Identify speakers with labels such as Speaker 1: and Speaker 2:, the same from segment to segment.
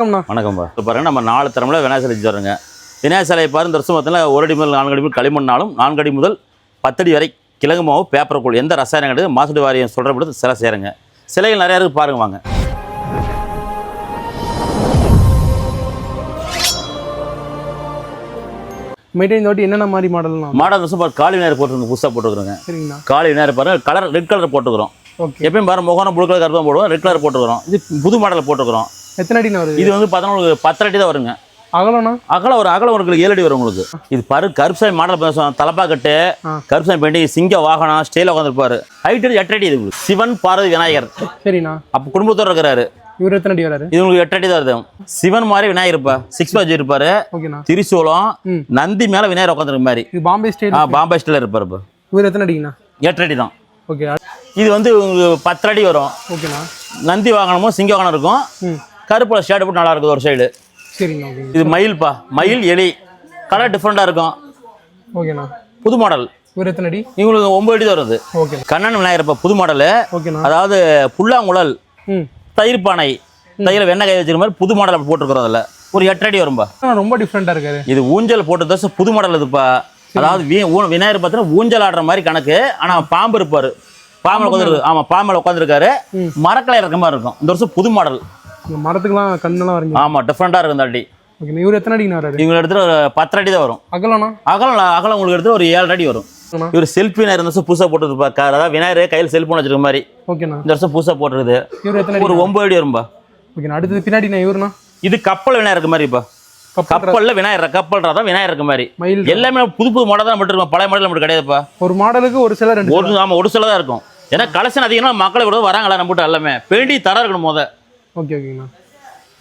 Speaker 1: வணக்கம்பா. இப்போ பாருங்க, நம்ம 4 தரமில் விநாயகர் சிலை செஞ்சு வரோங்க. விநாயகர் சிலையை பாருங்க, இந்த வருஷம் பார்த்தீங்கன்னா 1 அடி முதல் 4 அடி களிமண்ணாலும் 4 அடி முதல் 10 அடி வரை கிழங்கு மாவு பேப்பர் கூழ் எந்த ரசாயனம் கிடையாது. மாசுடு வாரியம் சொல்கிறபடி சிலை செய்கிறேங்க. சிலைகள் நிறையா இருக்குது பாருங்க வாங்க.
Speaker 2: என்னென்ன மாதிரி மாடல்
Speaker 1: வருஷம் பாரு காளி விநாயகர் போட்டுருங்க, புதுசாக போட்டுருக்குறோங்க.
Speaker 2: சரிங்களா?
Speaker 1: காளி விநாயகர் பாருங்க, கலர் ரெட் கலர் போட்டுக்கிறோம். எப்பயும் பாருங்க முகம் ப்ளூ கலர் கருப்பம் போடுவோம், ரெட் கலர் போட்டுக்கிறோம். இது புது மாடல் போட்டுக்கிறோம்.
Speaker 2: எத்தனை அடி வருது?
Speaker 1: இது வந்து பார்த்தோன்னா 10 அடி தான் வருங்க.
Speaker 2: அகலம்னா
Speaker 1: அகலம் உங்களுக்கு 7 அடி வரும் உங்களுக்கு. இது பாரு கருப்சாமி மாடல் பேசுவோம், தலப்பா கட்டு கருப்சாமி பெயிண்டிங், சிங்க வாகனம் ஸ்டைல உட்காந்துருப்பாரு. ஹைட் 8 அடி. இது உங்களுக்கு சிவன் பார்வதி விநாயகர்.
Speaker 2: சரிண்ணா.
Speaker 1: அப்போ குடும்பத்தோட இருக்கிறாரு.
Speaker 2: இவர் எத்தனை அடி வராரு?
Speaker 1: இது உங்களுக்கு 8 அடி தான் வருது. சிவன் மாதிரி விநாயகர் இருப்பா, 6 பாஜ் இருப்பாரு. திரிசூலம் நந்தி மேல விநாயகர் உட்காந்துருக்க மாதிரி.
Speaker 2: இது பாம்பே ஸ்டைல்.
Speaker 1: பாம்பே ஸ்டைல இருப்பாரு. இப்போ
Speaker 2: இவர் எத்தனை அடிங்கண்ணா?
Speaker 1: 8 அடி தான்.
Speaker 2: ஓகே.
Speaker 1: இது வந்து உங்களுக்கு 10 அடி வரும்.
Speaker 2: ஓகேண்ணா.
Speaker 1: நந்தி வாகனமும் சிங்க வாகனம் இருக்கும். கருப்புல ஷேடு போட்டு நல்லா இருக்குது ஒரு சைடு.
Speaker 2: சரிங்க.
Speaker 1: இது மயில்ப்பா, மயில் எலி கலர் டிஃப்ரெண்டா இருக்கும்.
Speaker 2: ஓகேண்ணா.
Speaker 1: புது மாடல்.
Speaker 2: இவர் எத்தனை அடி?
Speaker 1: இவங்களுக்கு 9 அடி தான் வருது.
Speaker 2: ஓகே.
Speaker 1: கண்ணன் விநாயகர் புது மாடல்.
Speaker 2: ஓகேண்ணா.
Speaker 1: அதாவது புல்லாங்குழல் தயிர் பானை, தயிர வெண்ணெய் கை வச்சுக்கிற மாதிரி புது மாடல் போட்டுருக்கிறோம். அதில் ஒரு 8 அடி வரும்பா.
Speaker 2: ரொம்ப டிஃப்ரெண்டா இருக்காரு.
Speaker 1: இது ஊஞ்சல் போட்டு தோசை புது மாடல் இதுப்பா. அதாவது விநாயகர் பார்த்தீங்கன்னா ஊஞ்சல் ஆடுற மாதிரி கணக்கு. ஆனா பாம்பு இருப்பாரு, பாம்பு உட்காந்துருக்கு. ஆமா, பாம்புல உட்காந்துருக்காரு. மரக்கலை இருக்கிற மாதிரி இருக்கும். இந்த வருஷம் புது மாடல்.
Speaker 2: மரத்துக்குலாம் கண்ணெல்லாம் வரைஞ்சு.
Speaker 1: ஆமா, டிஃப்ரெண்டா இருக்கும் இந்த அடி.
Speaker 2: இவர் எத்தனை அடிங்க வராரு?
Speaker 1: இவங்க எடுத்துட்டு ஒரு 10 அடி தான் வரும்.
Speaker 2: அகலம்னா? அகலம்
Speaker 1: உங்களுக்கு எடுத்து ஒரு 7 அடி வரும். இவர் செல்ஃபி விநாயகர் இந்த வருஷம் புதுசா போட்டுருப்பா. அதாவது விநாயகர் கையில் செல்போன் வச்சிருக்க மாதிரி.
Speaker 2: ஓகேண்ணா.
Speaker 1: இந்த வருஷம் புதுசா போட்டுருது.
Speaker 2: இவர் எத்தனை?
Speaker 1: ஒரு 9 அடி வரும்பா.
Speaker 2: ஓகேண்ணா. அடுத்தது பின்னாடி இவருண்ணா? இது
Speaker 1: கப்பல் விநாயகர் இருக்க மாதிரிப்பா. கப்பல்ல விநாயகர், கப்பல்றா தான் விநாயகர் இருக்க மாதிரி. எல்லாமே புது மாடல் தான் மட்டும். பழைய மாடல் மட்டும் கிடையாதுப்பா.
Speaker 2: ஒரு மாடலுக்கு ஒரு சில ரெண்டு.
Speaker 1: ஆமா, ஒரு சில தான் இருக்கும். ஏன்னா கலெக்ஷன் அதிகமா மக்களை கூட வராங்களா நம்ம எல்லாமே பெயிண்டி தர இருக்கணும் முத.
Speaker 2: ஓகே ஓகேண்ணா.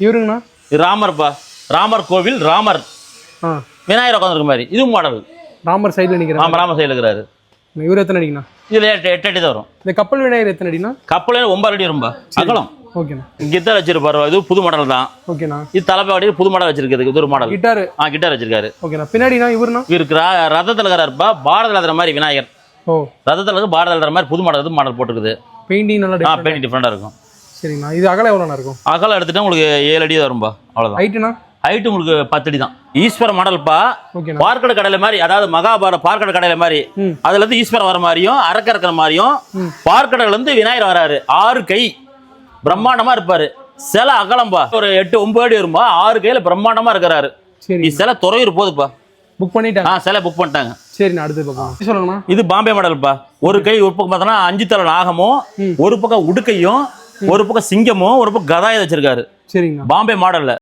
Speaker 2: இவருங்கண்ணா?
Speaker 1: இது ராமர்ப்பா. ராமர் கோவில், ராமர் விநாயகர் உட்காந்துருக்க மாதிரி. இது மாடல்.
Speaker 2: ராமர் சைடில் நிற்கிறார்.
Speaker 1: ஆமா, ராமர் சைடில் இருக்கிறாரு.
Speaker 2: இவர் எத்தனை அடிங்கண்ணா?
Speaker 1: இதுல 8 அடி தான் வரும்.
Speaker 2: இந்த கப்பல் விநாயகர் எத்தனை அடினா?
Speaker 1: கப்பல் 9 அடி வரும்பா. அகலம்.
Speaker 2: ஓகேண்ணா.
Speaker 1: கிட்டார் வச்சிருப்பாரு. இது புது மாடல் தான்.
Speaker 2: ஓகேண்ணா. இது
Speaker 1: தலைப்பாடி புது மாடல் வச்சிருக்கிறது. இது ஒரு மாடல்
Speaker 2: கிட்டார்.
Speaker 1: கிட்டார் வச்சிருக்காரு.
Speaker 2: ஓகேண்ணா. பின்னாடினா இவருண்ணா?
Speaker 1: இருக்கிற ரதத்தில் இருக்கிறாருப்பா. பாரத எழுதுற மாதிரி விநாயகர். ரதத்தில் இருக்கு பாரத எழுதுற மாதிரி புது மாடல் மாடல் போட்டுருக்குது.
Speaker 2: பெயிண்டிங் நல்லா
Speaker 1: பெயிண்டிங் டிஃப்ரெண்டா இருக்கும்.
Speaker 2: சரிங்கண்ணா. இது அகலம் எவ்வளோண்ணா இருக்கும்?
Speaker 1: அகலம் எடுத்துட்டா உங்களுக்கு 7 அடி வரும்பா. அவ்வளோதான்.
Speaker 2: ஹைட்டுண்ணா? ஹைட்
Speaker 1: உங்களுக்கு 10 அடி தான். ஈஸ்வர மாடல்ப்பா. பார்க்கடை கடையில மாதிரி, அதாவது மகாபாரத பார்க்கடை கடையில மாதிரி. அதுல இருந்து ஈஸ்வரன் வர மாதிரியும் அரக்க இருக்கிற மாதிரியும் பார்க்கடையில இருந்து விநாயகர் வராரு. 6 கை பிரம்மாண்டமா இருப்பாரு. சிலை அகலம்பா ஒரு 8-9 அடி வரும்பா. 6 கையில பிரம்மாண்டமா இருக்கிறாரு. சிலை துறையூர் போகுதுப்பா.
Speaker 2: புக் பண்ணிட்டாங்க.
Speaker 1: சிலை புக் பண்ணிட்டாங்க.
Speaker 2: சரி, நான் அடுத்து பார்ப்போம். சொல்லுங்கண்ணா.
Speaker 1: இது பாம்பே மாடல்ப்பா. ஒரு கை ஒரு பக்கம் பார்த்தோன்னா 5 தலை நாகமும், ஒரு பக்கம் உடுக்கையும், ஒரு பக்கம் சிங்கமும், ஒரு பக்கம் கதாயுதம் வச்சிருக்காரு.
Speaker 2: சரிங்க.
Speaker 1: பாம்பே மாடல்ல